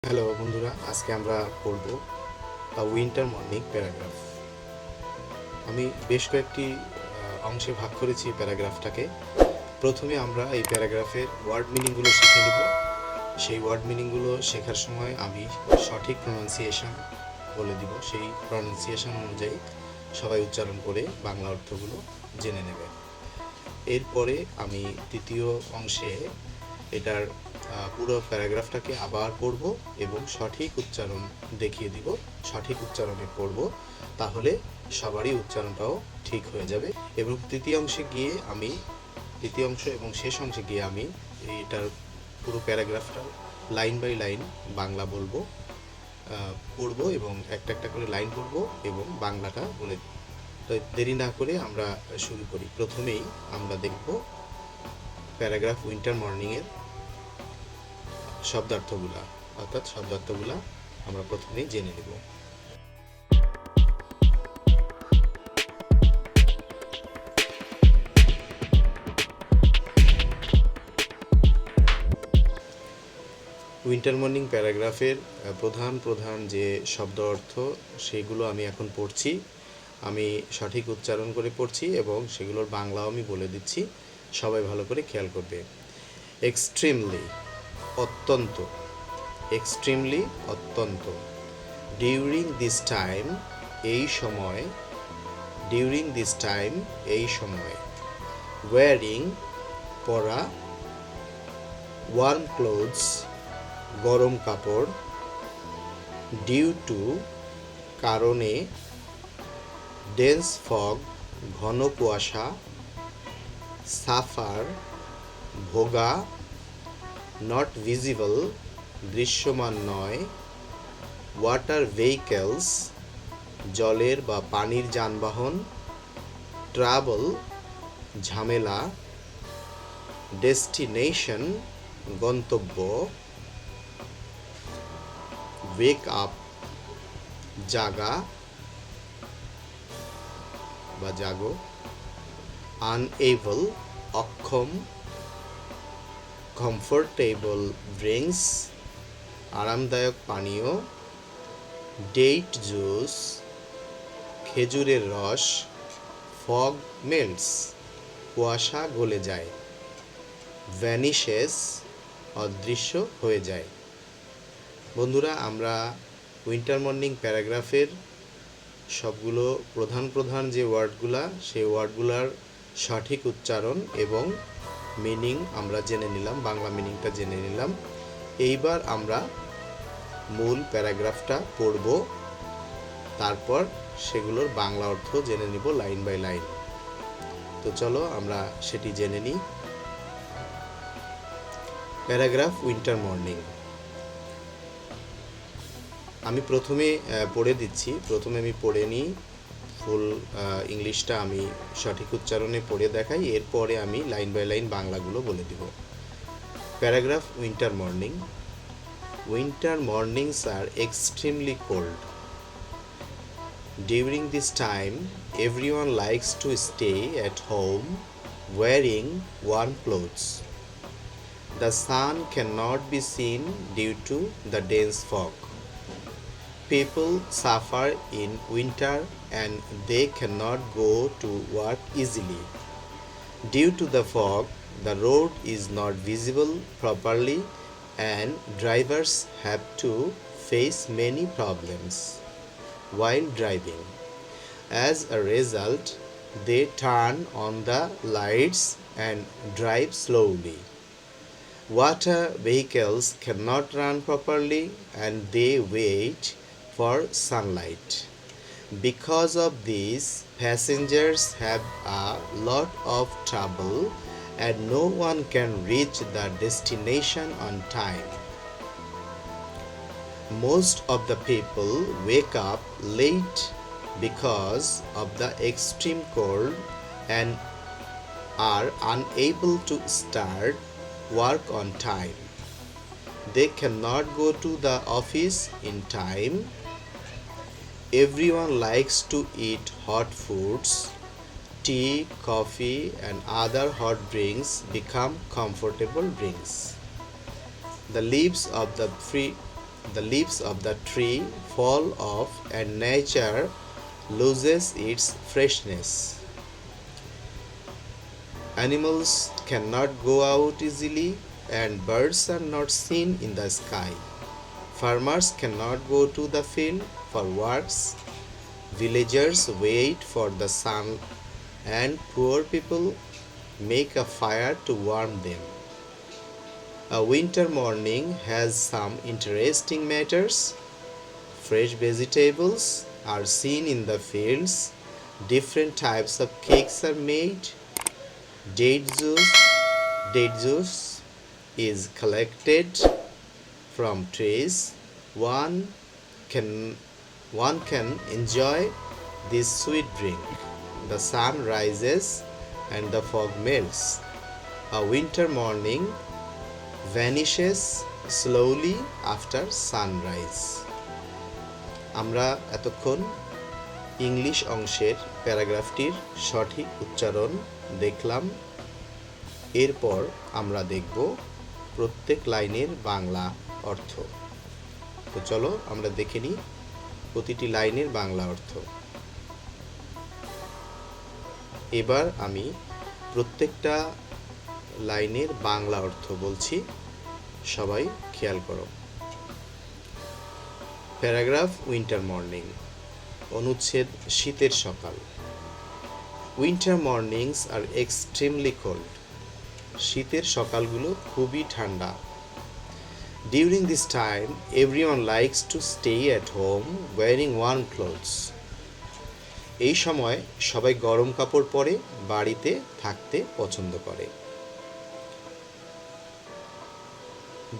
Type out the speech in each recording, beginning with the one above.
Hello বন্ধুরা, আজকে আমরা পড়ব উইন্টার মর্নিং প্যারাগ্রাফ। আমি বেশ কয়েকটি অংশে ভাগ করেছি প্যারাগ্রাফটাকে। প্রথমে আমরা এই প্যারাগ্রাফের ওয়ার্ড মিনিংগুলো শিখে নেব। সেই ওয়ার্ড মিনিংগুলো শেখার সময় আমি সঠিক প্রনাউন্সিয়েশন বলে দিব, সেই প্রনাউন্সিয়েশন অনুযায়ী সবাই উচ্চারণ করে বাংলা অর্থগুলো জেনে নেবে। এরপরে আমি দ্বিতীয় অংশে এটার পুরো প্যারাগ্রাফটাকে আবার পড়ব এবং সঠিক উচ্চারণ দেখিয়ে দিব, সঠিক উচ্চারণে পড়ব, তাহলে সবারই উচ্চারণটাও ঠিক হয়ে যাবে। এবং তৃতীয় অংশ এবং শেষ অংশে গিয়ে আমি এটার পুরো প্যারাগ্রাফটা লাইন বাই লাইন বাংলা বলবো, পড়বো এবং একটা একটা করে লাইন পড়বো এবং বাংলাটা বলে দিব। তো দেরি না করে আমরা শুরু করি। প্রথমেই আমরা দেখব প্যারাগ্রাফ উইন্টার মর্নিংয়ের শব্দার্থগুলা, অর্থাৎ শব্দার্থগুলা আমরা প্রথমেই জেনে নেব। উইন্টার মর্নিং প্যারাগ্রাফের প্রধান প্রধান যে শব্দ অর্থ সেগুলো আমি এখন পড়ছি। আমি সঠিক উচ্চারণ করে পড়ছি এবং সেগুলোর বাংলাও আমি বলে দিচ্ছি, সবাই ভালো করে খেয়াল করবে। এক্সট্রিমলি, অত্যন্ত। এক্সট্রিমলি, অত্যন্ত। ডিউরিং দিস টাইম, এই সময়। ডিউরিং দিস টাইম, এই সময়। ওয়ারিং, পরা। ওয়ার্ম ক্লোথস, গরম কাপড়। ডিউ টু, কারণে। ডেন্স ফগ, ঘন কুয়াশা। সাফার, ভোগা। নট ভিজিবল, দৃশ্যমান নয়। ওয়াটার ভেহিকেলস, জলের বা পানির যানবাহন। ট্রাভেল, ঝামেলা। ডেস্টিনেশন, গন্তব্য। ওয়েক আপ, জাগা বা জাগো। আনএবল, অক্ষম। কমফোর্টেবল ড্রিঙ্কস, আরামদায়ক পানীয়। ডেট জুস, খেজুরের রস। ফগ মেল্টস, কুয়াশা গলে যায়। ভ্যানিশেস, অদৃশ্য হয়ে যায়। বন্ধুরা, আমরা উইন্টার মর্নিং প্যারাগ্রাফের সবগুলো প্রধান প্রধান যে ওয়ার্ডগুলা, সেই ওয়ার্ডগুলার সঠিক উচ্চারণ এবং মিনিং আমরা জেনে নিলাম, বাংলা মিনিংটা জেনে নিলাম। এইবার আমরা মূল প্যারাগ্রাফটা পড়ব, তারপর সেগুলোর বাংলা অর্থ জেনে নিব লাইন বাই লাইন। তো চলো আমরা সেটি জেনে নিই। Paragraph winter morning. আমি প্রথমে পড়ে দিচ্ছি, প্রথমে আমি পড়ে নিই, ফুল ইংলিশটা আমি সঠিক উচ্চারণে পড়ে দেখাই, এরপরে আমি লাইন বাই লাইন বাংলাগুলো বলে দিব। Paragraph winter morning. Winter mornings are extremely cold. During this time, everyone likes to stay at home wearing warm clothes. The sun cannot be seen due to the dense fog. People suffer in winter and they cannot go to work easily. Due to the fog, the road is not visible properly and drivers have to face many problems while driving. As a result, they turn on the lights and drive slowly. Water vehicles cannot run properly and they wait for sunlight. Because of this, passengers have a lot of trouble and no one can reach the destination on time. Most of the people wake up late because of the extreme cold and are unable to start work on time. They cannot go to the office in time. Everyone likes to eat hot foods. Tea, coffee, and other hot drinks become comfortable drinks. The leaves of the The leaves of the tree fall off and nature loses its freshness. Animals cannot go out easily and birds are not seen in the sky. Farmers cannot go to the field for works. Villagers wait for the sun and poor people make a fire to warm them. A winter morning has some interesting matters. Fresh vegetables are seen in the fields. Different types of cakes are made. Date juice, date juice is collected from trees. One can one can enjoy this sweet drink. The sun rises and the fog melts. A winter morning vanishes slowly after sunrise. আমরা এতক্ষণ English অংশের প্যারাগ্রাফটির সঠিক উচ্চারণ দেখলাম। এরপর আমরা দেখব প্রত্যেক লাইনের বাংলা অর্থ। তো চলো আমরা দেখে নিই প্রতিটি লাইনের বাংলা অর্থ। এবার আমি প্রত্যেকটা লাইনের বাংলা অর্থ বলছি, সবাই খেয়াল করো। প্যারাগ্রাফ উইন্টার মর্নিং, অনুচ্ছেদ শীতের সকাল। Winter mornings are extremely cold, শীতের সকালগুলো খুবই ঠান্ডা। During this time everyone likes to stay at home wearing warm clothes. এই সময় সবাই গরম কাপড় পরে বাড়িতে থাকতে পছন্দ করে।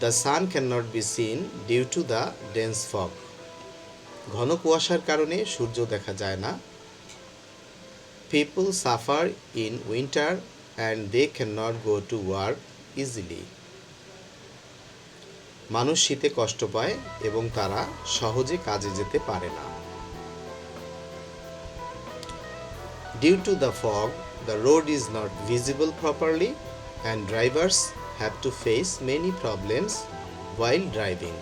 The sun cannot be seen due to the dense fog. ঘন কুয়াশার কারণে সূর্য দেখা যায় না। People suffer in winter and they cannot go to work easily. মানুষ শীতে কষ্ট পায় এবং তারা সহজে কাজে যেতে পারে না। Due to the fog, the road is not visible properly and drivers have to face many problems while driving.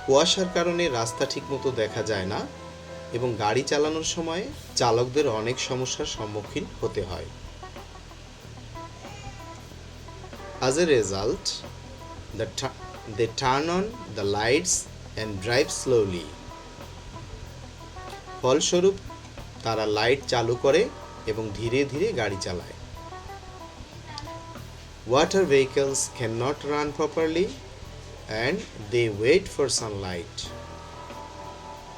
কুয়াশার কারণে রাস্তা ঠিকমতো দেখা যায় না এবং গাড়ি চালানোর সময় চালকদের অনেক সমস্যার সম্মুখীন হতে হয়। As a result, they turn on the lights and drive slowly. ফলস্বরূপ তারা লাইট চালু করে এবং ধীরে ধীরে গাড়ি চালায়। Water vehicles cannot run properly and they wait for sunlight.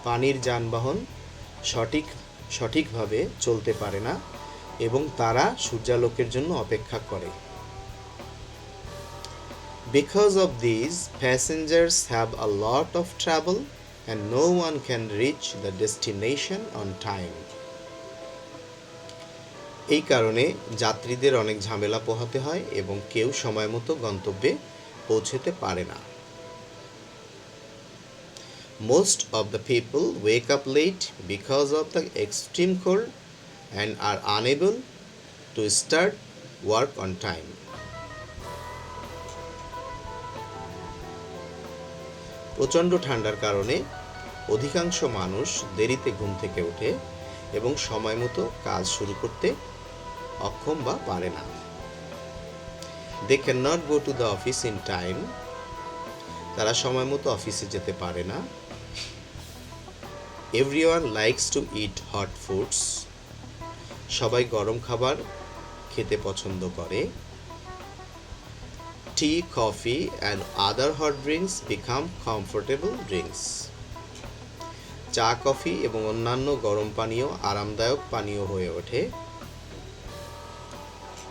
পানির যানবাহন সঠিকভাবে চলতে পারে না এবং তারা সূর্যালোকের জন্য অপেক্ষা করে। Because of these, passengers have a lot of trouble and no one can reach the destination on time. এই কারণে যাত্রীদের অনেক ঝামেলা পোহাতে হয় এবং কেউ সময়মতো গন্তব্যে পৌঁছতে পারে না। Most of the people wake up late because of the extreme cold and are unable to start work on time. প্রচণ্ড ঠান্ডার কারণে অধিকাংশ মানুষ দেরিতে ঘুম থেকে ওঠে এবং সময়মতো কাজ শুরু করতে অক্ষম বা পারে না। They cannot go to the office in time. তারা সময়মতো অফিসে যেতে পারে না। Everyone likes to eat hot foods. সবাই গরম খাবার খেতে পছন্দ করে। Tea, coffee and other hot drinks become comfortable drinks. চা, কফি এবং অন্যান্য গরম পানীয় আরামদায়ক পানীয় হয়ে ওঠে।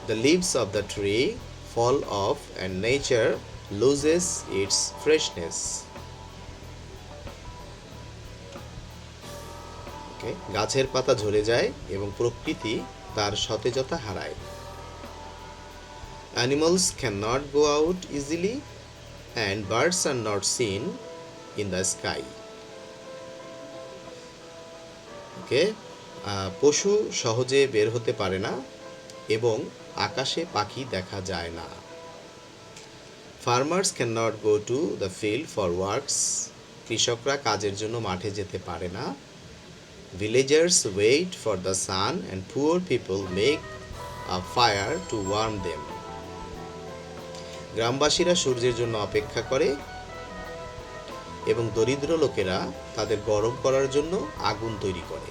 The leaves of the tree fall off and nature loses its freshness. গাছের পাতা ঝরে যায় এবং প্রকৃতি তার সতেজতা হারায়। Animals cannot go out easily and birds are not seen in the sky. পশু সহজে বের হতে পারে না এবং আকাশে পাখি দেখা যায় না। Farmers can not go to the field for works, কৃষকরা কাজের জন্য মাঠে যেতে পারে না। Villagers wait for the sun and poor people make a fire to warm them, গ্রামবাসীরা সূর্যের জন্য অপেক্ষা করে এবং দরিদ্র লোকেরা তাদের গরম করার জন্য আগুন তৈরি করে।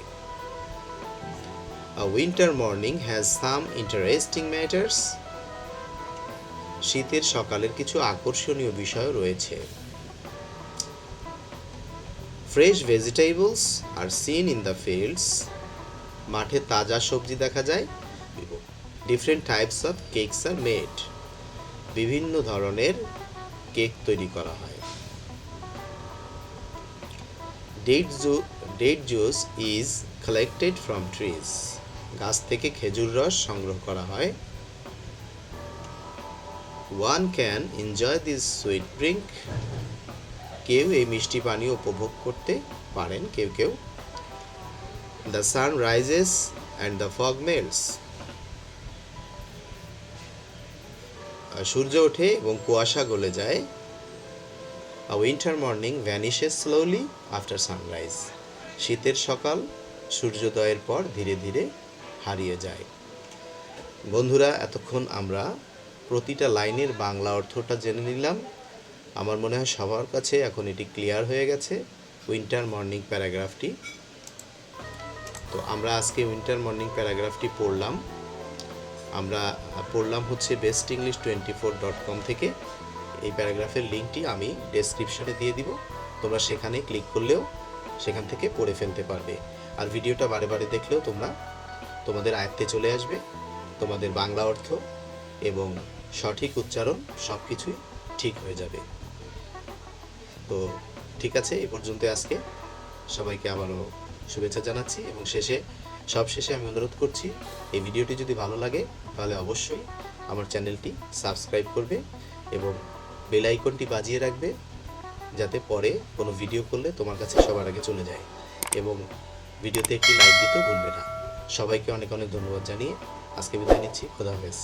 A winter morning has some interesting matters. শীতের সকালের কিছু আকর্ষণীয় বিষয় রয়েছে। Fresh vegetables are seen in the fields. মাঠে তাজা সবজি দেখা যায়। Different types of cakes are made. বিভিন্ন ধরনের কেক তৈরি করা হয়। Date juice is collected from trees. গাছ থেকে খেজুর রস সংগ্রহ করা হয়। One can enjoy this sweet drink. কেউ এই মিষ্টি পানীয় উপভোগ করতে পারেন কেউ কেউ। The sun rises and the fog melts. সূর্য ওঠে এবং কুয়াশা গলে যায়। A winter morning vanishes slowly after sunrise. শীতের সকাল সূর্যোদয়ের পর ধীরে ধীরে হারিয়ে যায়। বন্ধুরা, এতক্ষণ আমরা প্রতিটা লাইনের বাংলা অর্থটা জেনে নিলাম। আমার মনে হয় সবার কাছে এখন এটি ক্লিয়ার হয়ে গেছে, উইন্টার মর্নিং প্যারাগ্রাফটি। তো আমরা আজকে উইন্টার মর্নিং প্যারাগ্রাফটি পড়লাম। আমরা পড়লাম হচ্ছে bestenglish24.com থেকে। এই প্যারাগ্রাফের লিঙ্কটি আমি ডেসক্রিপশনে দিয়ে দিব, তোমরা সেখানে ক্লিক করলেও সেখান থেকে পড়ে ফেলতে পারবে। আর ভিডিওটা বারে বারে দেখলেও তোমাদের আয়ত্তে চলে আসবে, তোমাদের বাংলা অর্থ এবং সঠিক উচ্চারণ সব কিছুই ঠিক হয়ে যাবে। তো ঠিক আছে, এই পর্যন্ত আজকে। সবাইকে আবারও শুভেচ্ছা জানাচ্ছি এবং সবশেষে আমি অনুরোধ করছি, এই ভিডিওটি যদি ভালো লাগে তাহলে অবশ্যই আমার চ্যানেলটি সাবস্ক্রাইব করবে এবং বেল আইকনটি বাজিয়ে রাখবে, যাতে পরে কোনো ভিডিও করলে তোমার কাছে সবার আগে চলে যায়। এবং ভিডিওতে একটি লাইক দিতেও ভুলবে না। সবাইকে অনেক অনেক ধন্যবাদ জানিয়ে আজকে বিদায় নিচ্ছি। খোদা হাফেজ।